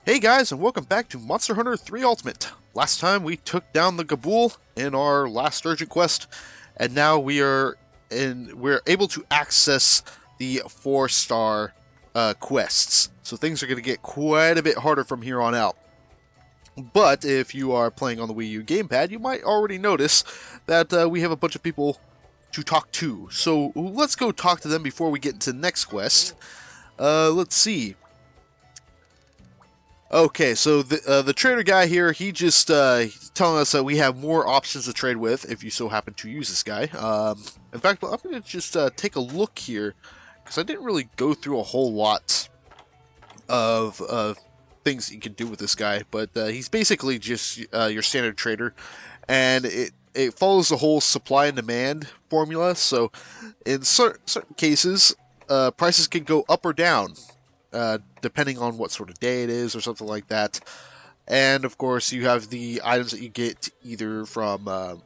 Hey guys, and welcome back to Monster Hunter 3 Ultimate. Last time we took down the Gabul in our last urgent quest, and now we're able to access the 4-star quests. So things are going to get quite a bit harder from here on out. But if you are playing on the Wii U gamepad, you might already notice that we have a bunch of people to talk to. So let's go talk to them before we get into the next quest. Let's see. Okay, so the trader guy here, he just telling us that we have more options to trade with if you so happen to use this guy. In fact, I'm going to just take a look here, because I didn't really go through a whole lot of things you can do with this guy, but he's basically just your standard trader, and it follows the whole supply and demand formula, so in certain cases, prices can go up or down. Depending on what sort of day it is or something like that. And of course you have the items that you get either from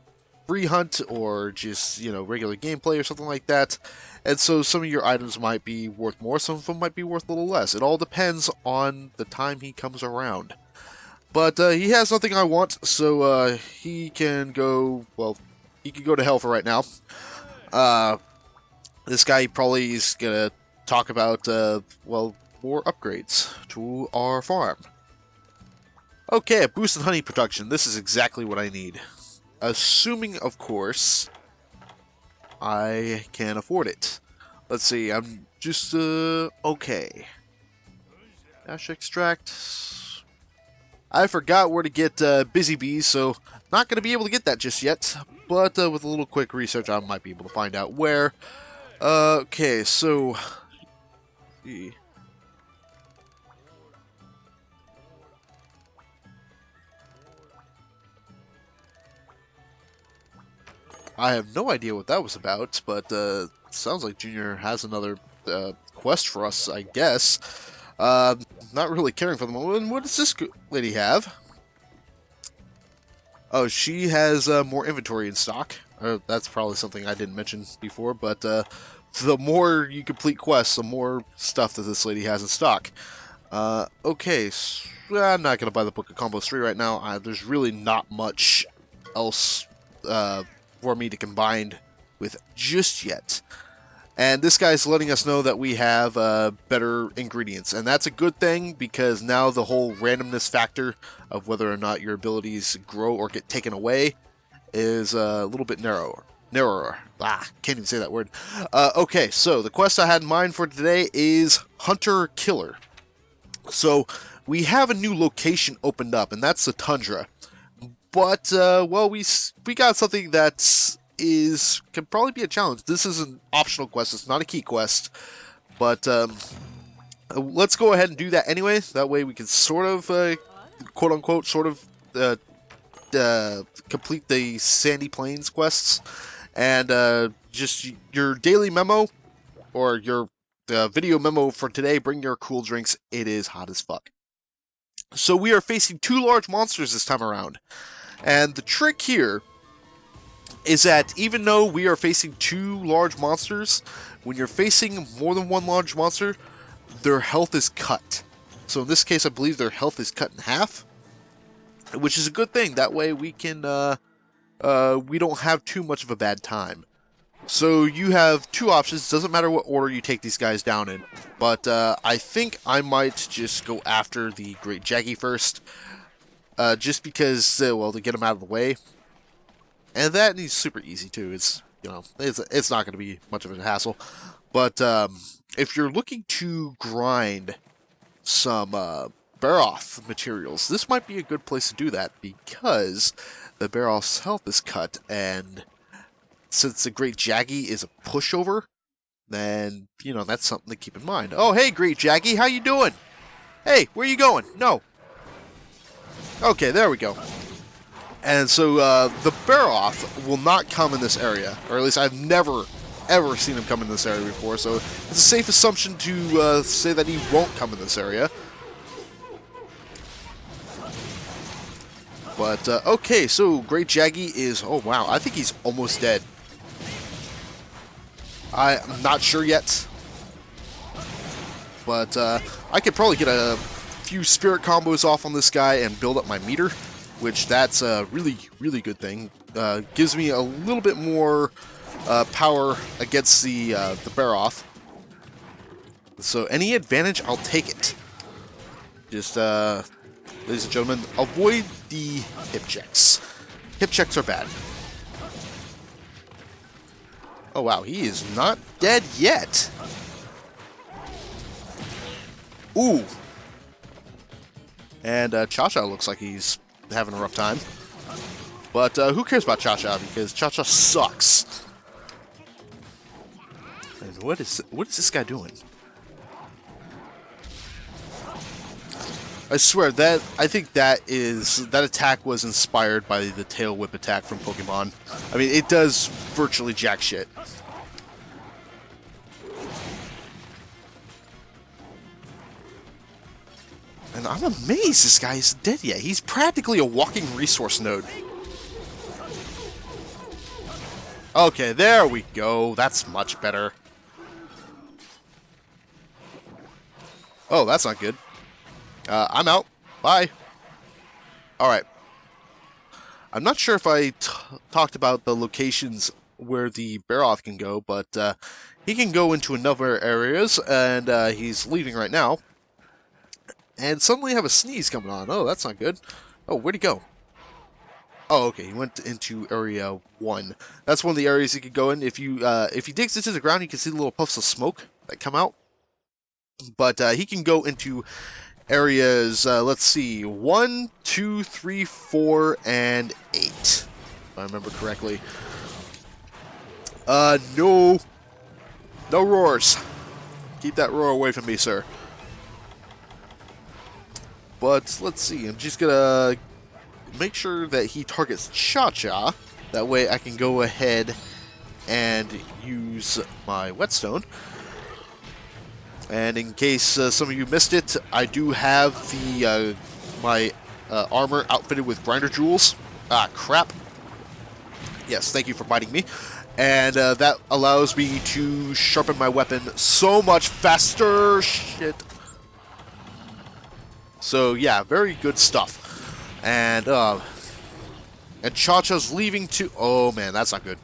free hunt or just, regular gameplay or something like that. And so some of your items might be worth more, some of them might be worth a little less. It all depends on the time he comes around. But he has nothing I want, so he can go, well, he can go to hell for right now. This guy probably is gonna talk about, more upgrades to our farm. Okay, a boost in honey production. This is exactly what I need. Assuming, of course, I can afford it. Let's see, I'm just, okay. Ash extract. I forgot where to get busy bees, so not going to be able to get that just yet. But with a little quick research, I might be able to find out where. Okay, so... see. I have no idea what that was about, but sounds like Junior has another quest for us, I guess. Not really caring for the moment. What does this lady have? Oh, she has more inventory in stock. That's probably something I didn't mention before, but the more you complete quests, the more stuff that this lady has in stock. Okay, so I'm not going to buy the Book of Combos 3 right now. There's really not much else for me to combine with just yet. And this guy's letting us know that we have better ingredients, and that's a good thing because now the whole randomness factor of whether or not your abilities grow or get taken away is a little bit narrower. Can't even say that word. Okay, so the quest I had in mind for today is Hunter Killer. So we have a new location opened up, and that's the Tundra. But, well, we got something that can probably be a challenge. This is an optional quest. It's not a key quest. But, let's go ahead and do that anyway. That way we can sort of, quote-unquote, complete the Sandy Plains quests. And, just your daily memo, or your video memo for today, bring your cool drinks. It is hot as fuck. So we are facing 2 large monsters this time around. And the trick here is that even though we are facing 2 large monsters, when you're facing more than 1 large monster, their health is cut. So in this case, I believe their health is cut in half, which is a good thing. That way we can, we don't have too much of a bad time. So you have 2 options. Doesn't matter what order you take these guys down in. But I think I might just go after the Great Jaggy first. Just because, well, to get him out of the way. And that is super easy too. It's, it's not going to be much of a hassle. But if you're looking to grind some Baroth materials, this might be a good place to do that because the Baroth's health is cut, and since the Great Jaggy is a pushover, then, that's something to keep in mind. Oh, hey, Great Jaggy, how you doing? Hey, where you going? No. Okay, there we go. And so, the Baroth will not come in this area, or at least I've never, ever seen him come in this area before, so it's a safe assumption to say that he won't come in this area. But, okay, so Great Jaggy is, oh wow, I think he's almost dead. I'm not sure yet, but I could probably get a few spirit combos off on this guy and build up my meter, which that's a really, really good thing. Gives me a little bit more power against the Baroth. So any advantage, I'll take it. Just, ladies and gentlemen, avoid the hip checks. Hip checks are bad. Oh wow, he is not dead yet. Ooh. And Cha-Cha looks like he's having a rough time. But who cares about Cha-Cha, because Cha-Cha sucks. And what is this guy doing? I swear I think that attack was inspired by the tail whip attack from Pokemon. I mean, it does virtually jack shit. And I'm amazed this guy isn't dead yet. He's practically a walking resource node. Okay, there we go. That's much better. Oh, that's not good. I'm out. Bye. Alright. I'm not sure if I talked about the locations where the Baroth can go, but he can go into another areas, and he's leaving right now. And suddenly have a sneeze coming on. Oh, that's not good. Oh, where'd he go? Oh, okay, he went into area 1. That's one of the areas he could go in. If he digs into the ground, you can see the little puffs of smoke that come out. But he can go into areas, let's see, 1, 2, 3, 4, and 8. If I remember correctly. No. No roars. Keep that roar away from me, sir. But let's see, I'm just gonna make sure that he targets Cha-Cha. That way I can go ahead and use my whetstone. And in case some of you missed it, I do have the my armor outfitted with grinder jewels. Ah, crap. Yes, thank you for biting me. And that allows me to sharpen my weapon so much faster. Shit. So yeah, very good stuff. And Cha-Cha's leaving too. Oh man, that's not good.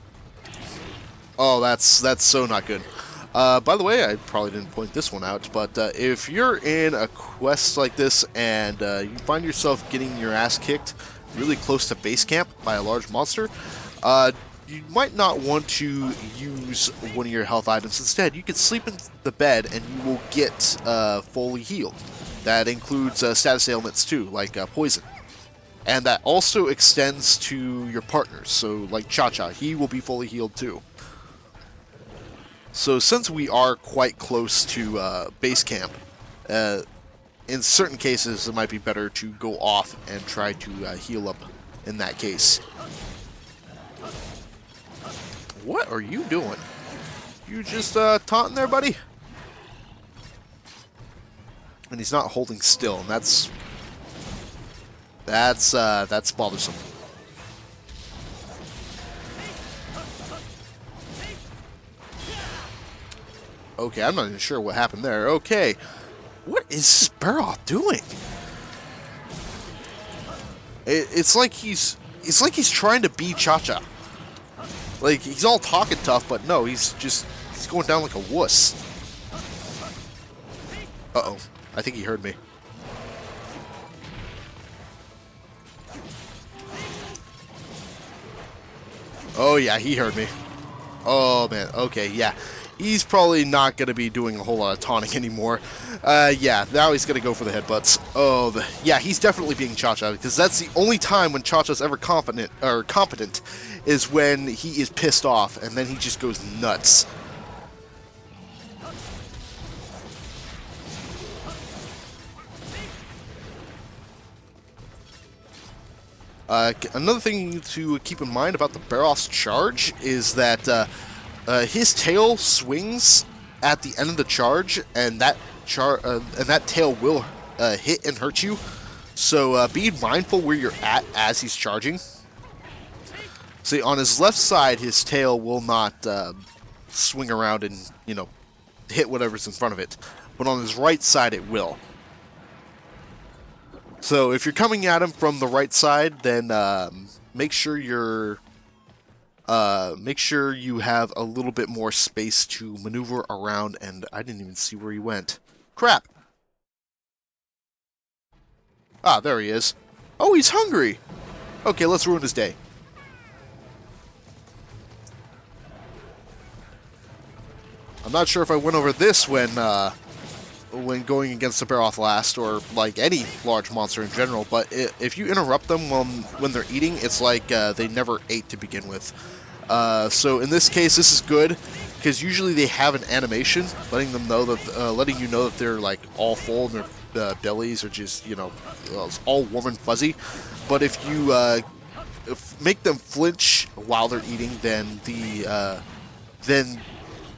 Oh, that's so not good. By the way, I probably didn't point this one out, but if you're in a quest like this and you find yourself getting your ass kicked really close to base camp by a large monster, you might not want to use one of your health items. Instead, you can sleep in the bed and you will get fully healed. That includes status ailments too, like poison. And that also extends to your partners, so like Cha-Cha, he will be fully healed too. So since we are quite close to base camp, in certain cases it might be better to go off and try to heal up in that case. What are you doing? You just taunting there, buddy? And he's not holding still, and that's bothersome. Okay, I'm not even sure what happened there. Okay, what is Baroth doing? It's like he's trying to be Cha-Cha. Like he's all talking tough, but no, he's going down like a wuss. Uh-oh. I think he heard me. Oh yeah, he heard me. Oh man, okay, yeah. He's probably not going to be doing a whole lot of taunting anymore. Yeah, now he's going to go for the headbutts. Oh, yeah, he's definitely being Cha-Cha, because that's the only time when Cha-Cha's ever competent, is when he is pissed off, and then he just goes nuts. Another thing to keep in mind about the Baroth's charge is that his tail swings at the end of the charge, and that tail will hit and hurt you. So be mindful where you're at as he's charging. See, on his left side, his tail will not swing around and, hit whatever's in front of it. But on his right side, it will. So if you're coming at him from the right side, then make sure you have a little bit more space to maneuver around. And I didn't even see where he went. Crap. Ah, there he is. Oh, he's hungry. Okay, let's ruin his day. I'm not sure if I went over this when going against the Baroth last, or like any large monster in general, but if you interrupt them when they're eating, it's like they never ate to begin with. So in this case, this is good, because usually they have an animation letting you know that they're like all full and their bellies are just, you know, it's all warm and fuzzy. But if you make them flinch while they're eating, then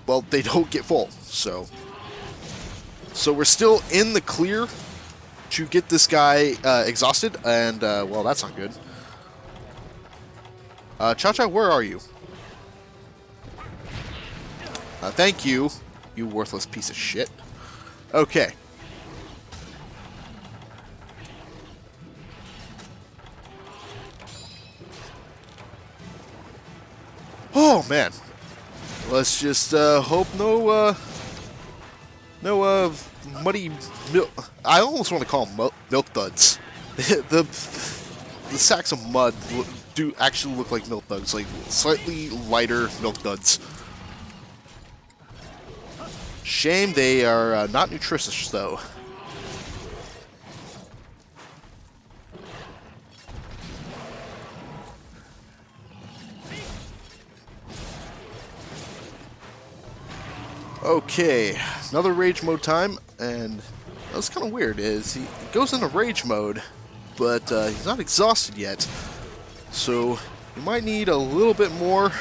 well, they don't get full. So we're still in the clear to get this guy exhausted, and well, that's not good. Cha-Cha, where are you? Thank you, you worthless piece of shit. Okay. Oh man. Let's just hope no muddy milk. I almost want to call them milk duds. the sacks of mud do actually look like milk duds, like slightly lighter milk duds. Shame they are not nutritious though. Okay, another rage mode time, and that's kind of weird. Is he goes into rage mode, but he's not exhausted yet, so you might need a little bit more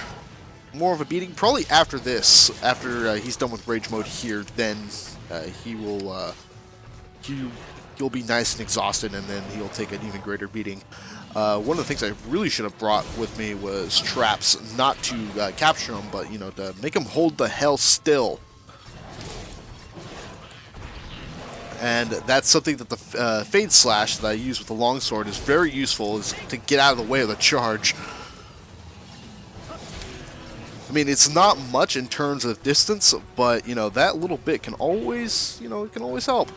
of a beating. Probably after this, after he's done with rage mode here, then he'll be nice and exhausted, and then he'll take an even greater beating. One of the things I really should have brought with me was traps, not to capture him, but, you know, to make him hold the hell still. And that's something that the Fade Slash that I use with the longsword is very useful, is to get out of the way of the charge. I mean, it's not much in terms of distance, but, you know, that little bit can always, you know, it can always help.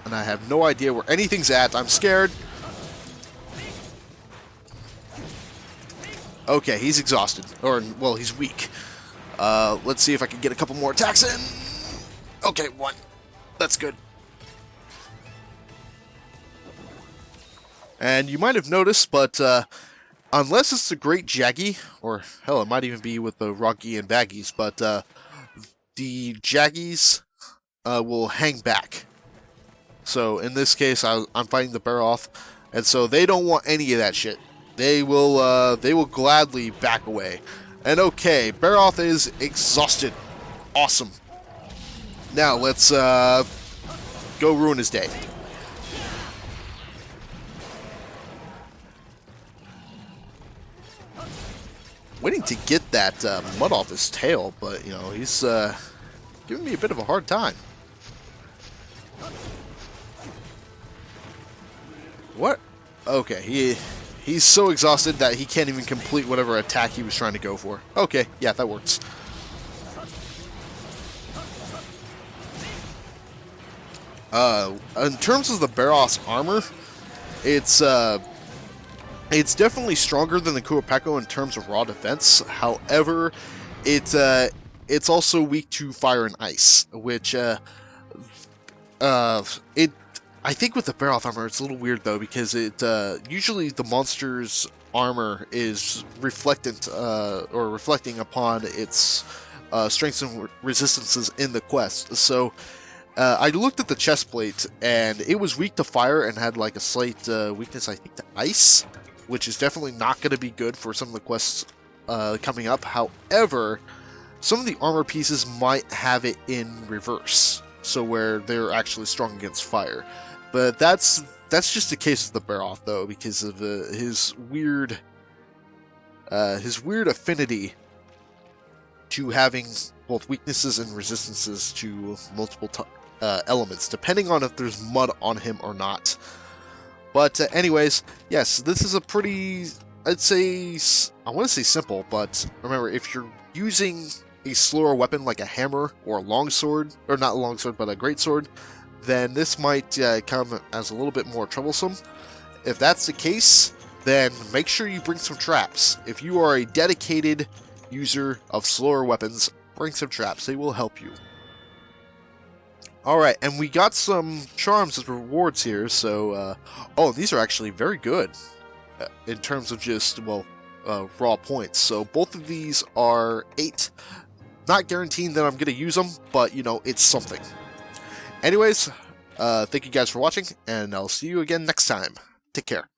And I have no idea where anything's at. I'm scared. Okay, he's exhausted. Or, well, he's weak. Let's see if I can get a couple more attacks in. Okay, one. That's good. And you might have noticed, but unless it's the Great Jaggy, or hell, it might even be with the Rocky and Baggies, but the Jaggies will hang back. So in this case, I'm fighting the Baroth, and so they don't want any of that shit. They will gladly back away. And okay, Baroth is exhausted. Awesome. Now let's go ruin his day. Waiting to get that mud off his tail, but, you know, he's giving me a bit of a hard time. What? Okay, he's so exhausted that he can't even complete whatever attack he was trying to go for. Okay, yeah, that works. In terms of the Baroth's armor, it's definitely stronger than the Kuopeko in terms of raw defense. However, it's also weak to fire and ice, which I think with the Baroth armor, it's a little weird though, because usually the monster's armor is reflecting upon its strengths and resistances in the quest. So I looked at the chest plate, and it was weak to fire and had like a slight weakness, I think, to ice, which is definitely not going to be good for some of the quests coming up. However, some of the armor pieces might have it in reverse, so where they're actually strong against fire. But that's just the case with the Baroth, though, because of his weird affinity to having both weaknesses and resistances to multiple elements, depending on if there's mud on him or not. But anyways, yes, this is a pretty, I'd say, I want to say simple, but remember, if you're using a slower weapon like a hammer or a longsword, or not a longsword, but a greatsword, then this might come as a little bit more troublesome. If that's the case, then make sure you bring some traps. If you are a dedicated user of slower weapons, bring some traps. They will help you. Alright, and we got some charms as rewards here, so, oh, these are actually very good in terms of just, well, raw points. So both of these are 8. Not guaranteeing that I'm going to use them, but, you know, it's something. Anyways, thank you guys for watching, and I'll see you again next time. Take care.